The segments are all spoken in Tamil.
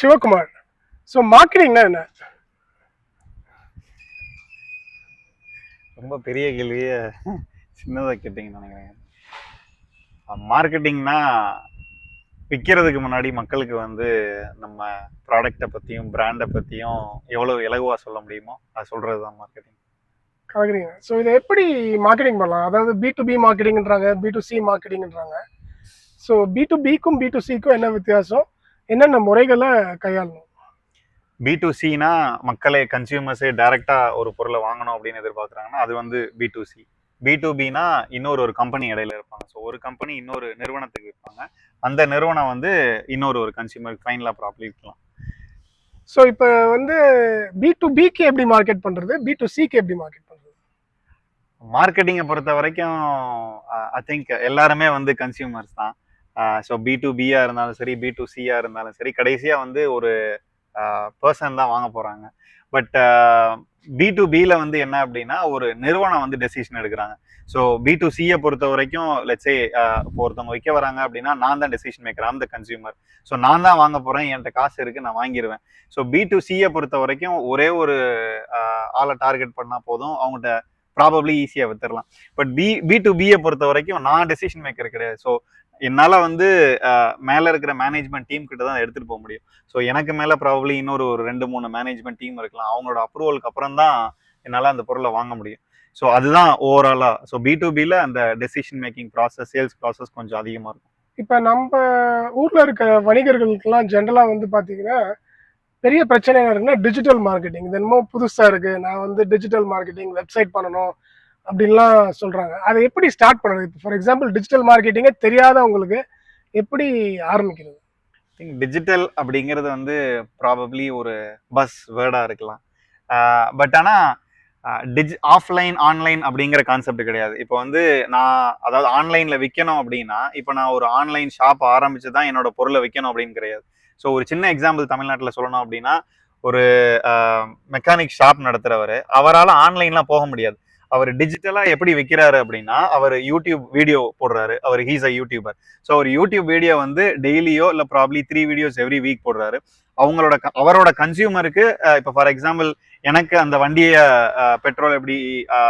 Shiva Kumar. So marketing na enna? ரொம்ப பெரிய கேள்வியே சின்னதாக கேட்டிங்கன்னு நினைக்கிறேன். மார்க்கெட்டிங்னா விற்கிறதுக்கு முன்னாடி மக்களுக்கு வந்து நம்ம ப்ராடக்டை பற்றியும் பிராண்டை பற்றியும் எவ்வளோ இலகுவாக சொல்ல முடியுமோ அது சொல்கிறது தான் மார்க்கெட்டிங். கரெக்டுங்க. ஸோ இதை எப்படி மார்க்கெட்டிங் பண்ணலாம்? அதாவது B2B மார்க்கெட்டிங்ன்றாங்க, B2C மார்க்கெட்டிங்ன்றாங்க. ஸோ B2Bக்கும் B2Cக்கும் என்ன வித்தியாசம், என்னென்ன முறைகளை கையாளணும்? B2Cனா மக்களே கன்சியூமர்ஸே டைரெக்டாக ஒரு பொருளை வாங்கணும் அப்படின்னு எதிர்பார்க்குறாங்கன்னா அது வந்து B2C. B2Bனா இன்னொரு கம்பெனி இடையில இருப்பாங்க. ஸோ ஒரு கம்பெனி இன்னொரு நிறுவனத்துக்கு இருப்பாங்க, அந்த நிறுவனம் வந்து இன்னொரு கன்சியூமருக்கு ஃபைனலாக ப்ராப்ளம் இருக்கலாம். ஸோ இப்போ வந்து B2Bக்கு எப்படி மார்க்கெட் பண்ணுறது, B2Cக்கு எப்படி மார்க்கெட் பண்ணுறது? மார்க்கெட்டிங்கை பொறுத்த வரைக்கும் ஐ திங்க் எல்லாருமே வந்து கன்சியூமர்ஸ் தான். ஸோ B2Bயாக இருந்தாலும் சரி, B2Cயாக இருந்தாலும் சரி, கடைசியாக வந்து ஒரு பர்சன் தான் வாங்க போகிறாங்க. பட் B2Bயில் வந்து என்ன அப்படின்னா ஒரு நிறுவனம் வந்து டெசிஷன் எடுக்கிறாங்க. ஸோ B2Cயை பொறுத்த வரைக்கும் லெட்ஸே இப்போ ஒருத்தவங்க விற்க வராங்க அப்படின்னா நான் தான் டெசிஷன் மேக்கர், அந்த கன்சியூமர். ஸோ நான் தான் வாங்க போகிறேன், என்கிட்ட காசு இருக்குது, நான் வாங்கிடுவேன். ஸோ B2Cயை பொறுத்த வரைக்கும் ஒரே ஒரு ஆளை டார்கெட் பண்ணால் போதும், அவங்கள்ட்ட ப்ராபப்ளி ஈஸியாக வித்துடலாம். பட் B2Bயை பொறுத்த வரைக்கும் நான் டெசிஷன் மேக்கர் கிடையாது. ஸோ என்னால் வந்து மேலே இருக்கிற மேனேஜ்மெண்ட் டீம் கிட்ட தான் எடுத்துகிட்டு போக முடியும். ஸோ எனக்கு மேலே ப்ராபப்ளி இன்னொரு 2-3 மேனேஜ்மெண்ட் டீம் இருக்கலாம், அவங்களோட அப்ரூவலுக்கு அப்புறம் தான் என்னால் அந்த பொருளை வாங்க முடியும். ஸோ அதுதான் ஓவராலாக. ஸோ B2Bயில் அந்த decision making process, sales process கொஞ்சம் அதிகமாக இருக்கும். இப்போ நம்ம ஊரில் இருக்க வணிகர்களுக்கெல்லாம் ஜென்ரலாக வந்து பார்த்தீங்கன்னா பெரிய பிரச்சனை என்ன இருக்குன்னா டிஜிட்டல் மார்க்கெட்டிங். இது என்னமோ புதுசாக இருக்குது, நான் வந்து டிஜிட்டல் மார்க்கெட்டிங் வெப்சைட் பண்ணணும் அப்படின்லாம் சொல்கிறாங்க. அதை எப்படி ஸ்டார்ட் பண்ணுறது? இப்போ ஃபார் எக்ஸாம்பிள் டிஜிட்டல் மார்க்கெட்டிங்கே தெரியாதவங்களுக்கு எப்படி ஆரம்பிக்கிறது? திங்க் டிஜிட்டல் அப்படிங்கிறது வந்து ப்ராபப்ளி ஒரு பஸ் வேர்டாக இருக்கலாம். பட் ஆனால் ஆஃப்லைன் ஆன்லைன் அப்படிங்கிற கான்செப்ட் கிடையாது. இப்போ வந்து நான் அதாவது ஆன்லைனில் விற்கணும் அப்படின்னா இப்போ நான் ஒரு ஆன்லைன் ஷாப் ஆரம்பித்து தான் என்னோட பொருளை விற்கணும் அப்படின்னு கிடையாது. ஸோ ஒரு சின்ன எக்ஸாம்பிள் தமிழ்நாட்டில் சொல்லணும் அப்படின்னா ஒரு மெக்கானிக் ஷாப் நடத்துகிறவர், அவரால் ஆன்லைன்லாம் போக முடியாது. அவர் டிஜிட்டலாக எப்படி விற்கிறாரு அப்படின்னா அவர் யூடியூப் வீடியோ போடுறாரு, அவர் ஹீஸ் அ யூடியூபர். ஸோ ஒரு யூடியூப் வீடியோ வந்து டெய்லியோ இல்லை ப்ராப்ளி 3 வீடியோஸ் எவ்ரி வீக் போடுறாரு. அவரோட கன்சியூமருக்கு இப்போ ஃபார் எக்ஸாம்பிள் எனக்கு அந்த வண்டியை பெட்ரோல் எப்படி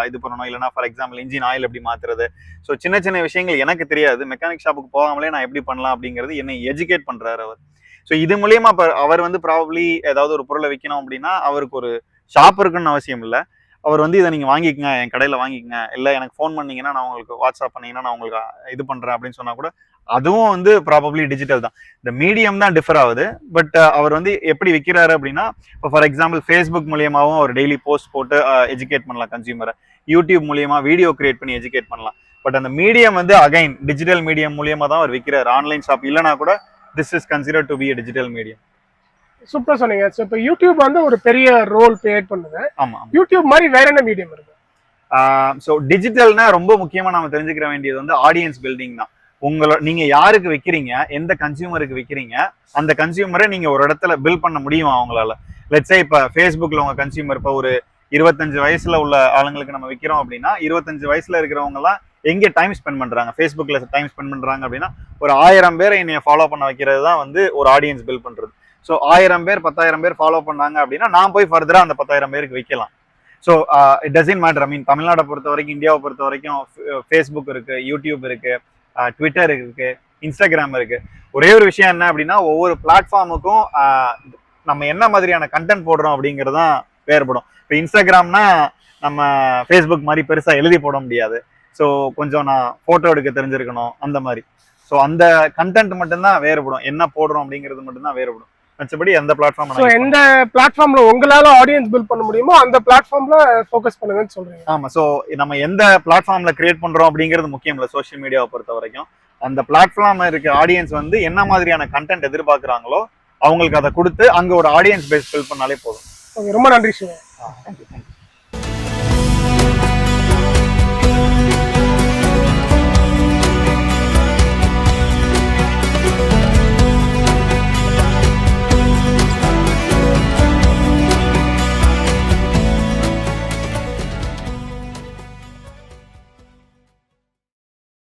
இது பண்ணணும், இல்லைனா ஃபார் எக்ஸாம்பிள் இன்ஜின் ஆயில் எப்படி மாற்றுறது, ஸோ சின்ன சின்ன விஷயங்கள் எனக்கு தெரியாது. மெக்கானிக் ஷாப்புக்கு போகாமலே நான் எப்படி பண்ணலாம் அப்படிங்கிறது என்னை எஜுகேட் பண்ணுறாரு அவர். ஸோ இது மூலியமா அவர் வந்து ப்ராபப்ளி ஏதாவது ஒரு பொருளை விற்கணும் அப்படின்னா அவருக்கு ஒரு ஷாப் இருக்குன்னு அவசியம் இல்லை. அவர் வந்து இதை நீங்கள் வாங்கிக்கங்க, என் கடையில் வாங்கிக்கங்க, இல்லை எனக்கு ஃபோன் பண்ணீங்கன்னா நான் உங்களுக்கு வாட்ஸ்அப் பண்ணீங்கன்னா நான் உங்களுக்கு இது பண்ணுறேன் அப்படின்னு சொன்னால் கூட அதுவும் வந்து ப்ராபப்ளி டிஜிட்டல் தான். இந்த மீடியம் தான் டிஃபர் ஆகுது. பட் அவர் வந்து எப்படி விற்கிறாரு அப்படின்னா இப்போ ஃபார் எக்ஸாம்பிள் ஃபேஸ்புக் மூலியமாகவும் அவர் டெய்லி போஸ்ட் போட்டு எஜுகேட் பண்ணலாம் கன்சியூமரை, யூடியூப் மூலியமா வீடியோ கிரியேட் பண்ணி எஜுகேட் பண்ணலாம். பட் அந்த மீடியம் வந்து அகைன் டிஜிட்டல் மீடியம் மூலியமாக தான் அவர் விற்கிறார். ஆன்லைன் ஷாப் இல்லைனா கூட this is considered to be a digital medium. சூப்பரா சொன்னீங்க. ஸோ இப்போ யூடியூப் வந்து ஒரு பெரிய ரோல் பிளே பண்ணுது. ஆமாம், யூடியூப் மாதிரி வேற என்ன மீடியம் இருக்கு? ஸோ டிஜிட்டல்னா ரொம்ப முக்கியமாக நம்ம தெரிஞ்சுக்கிற வேண்டியது வந்து ஆடியன்ஸ் பில்டிங் தான். நீங்கள் யாருக்கு விற்கிறீங்க, எந்த கன்சியூமருக்கு விற்கிறீங்க, அந்த கன்சியூமரை நீங்கள் ஒரு இடத்துல பில்ட் பண்ண முடியுமா அவங்களால? லெட்ஸே இப்போ ஃபேஸ்புக்கில் உங்கள் கன்சியூமர் இப்போ ஒரு 25 வயசுல உள்ள ஆளுங்களுக்கு நம்ம விற்கிறோம் அப்படின்னா 25 வயசுல இருக்கிறவங்கலாம் எங்கே டைம் ஸ்பெண்ட் பண்ணுறாங்க, ஃபேஸ்புக்கில் டைம் ஸ்பெண்ட் பண்ணுறாங்க அப்படின்னா ஒரு 1000 பேரை என்னைய ஃபாலோ பண்ண வைக்கிறது தான் வந்து ஒரு ஆடியன்ஸ் பில்ட் பண்ணுறது. ஸோ 1000 பேர் 10,000 பேர் ஃபாலோ பண்ணாங்க அப்படின்னா நான் போய் ஃபர்தராக அந்த 10,000 பேருக்கு விற்கலாம். So it doesn't matter. I mean தமிழ்நாட்டை பொறுத்த வரைக்கும், இந்தியாவை பொறுத்த வரைக்கும் ஃபேஸ்புக் இருக்குது, யூடியூப் இருக்குது, ட்விட்டர் இருக்குது, இன்ஸ்டாகிராம் இருக்குது. ஒரே ஒரு விஷயம் என்ன அப்படின்னா ஒவ்வொரு பிளாட்ஃபார்முக்கும் நம்ம என்ன மாதிரியான கண்டென்ட் போடுறோம் அப்படிங்கிறது தான் வேறுபடும். இப்போ இன்ஸ்டாகிராம்னா நம்ம ஃபேஸ்புக் மாதிரி பெருசாக எழுதி போட முடியாது. ஸோ கொஞ்சம் நான் ஃபோட்டோ எடுக்க தெரிஞ்சிருக்கணும் அந்த மாதிரி. ஸோ அந்த கண்டென்ட் மட்டும்தான் வேறுபடும், என்ன போடுறோம் அப்படிங்கிறது மட்டும்தான் வேறுபடும். மற்றபடி எந்த பிளாட்ஃபார்ம் எந்த பிளாட்ஃபார்ம்ல உங்களால ஆடியன்ஸ் பில்ட் பண்ண முடியுமோ அந்த பிளாட்ஃபார்ம்ல ஃபோக்கஸ் பண்ணுங்கன்னு சொல்றீங்க. ஆமா. ஸோ நம்ம எந்த பிளாட்ஃபார்ம்ல கிரியேட் பண்றோம் அப்படிங்கிறது முக்கியம் இல்லை. சோஷியல் மீடியாவை பொறுத்த வரைக்கும் அந்த பிளாட்ஃபார்ம் இருக்க ஆடியன்ஸ் வந்து என்ன மாதிரியான கண்டென்ட் எதிர்பார்க்குறாங்களோ அவங்களுக்கு அதை கொடுத்து அங்கே ஒரு ஆடியன்ஸ் பேஸ் பில்ட் பண்ணாலே போதும். ரொம்ப நன்றி சிவா. தேங்க்யூ.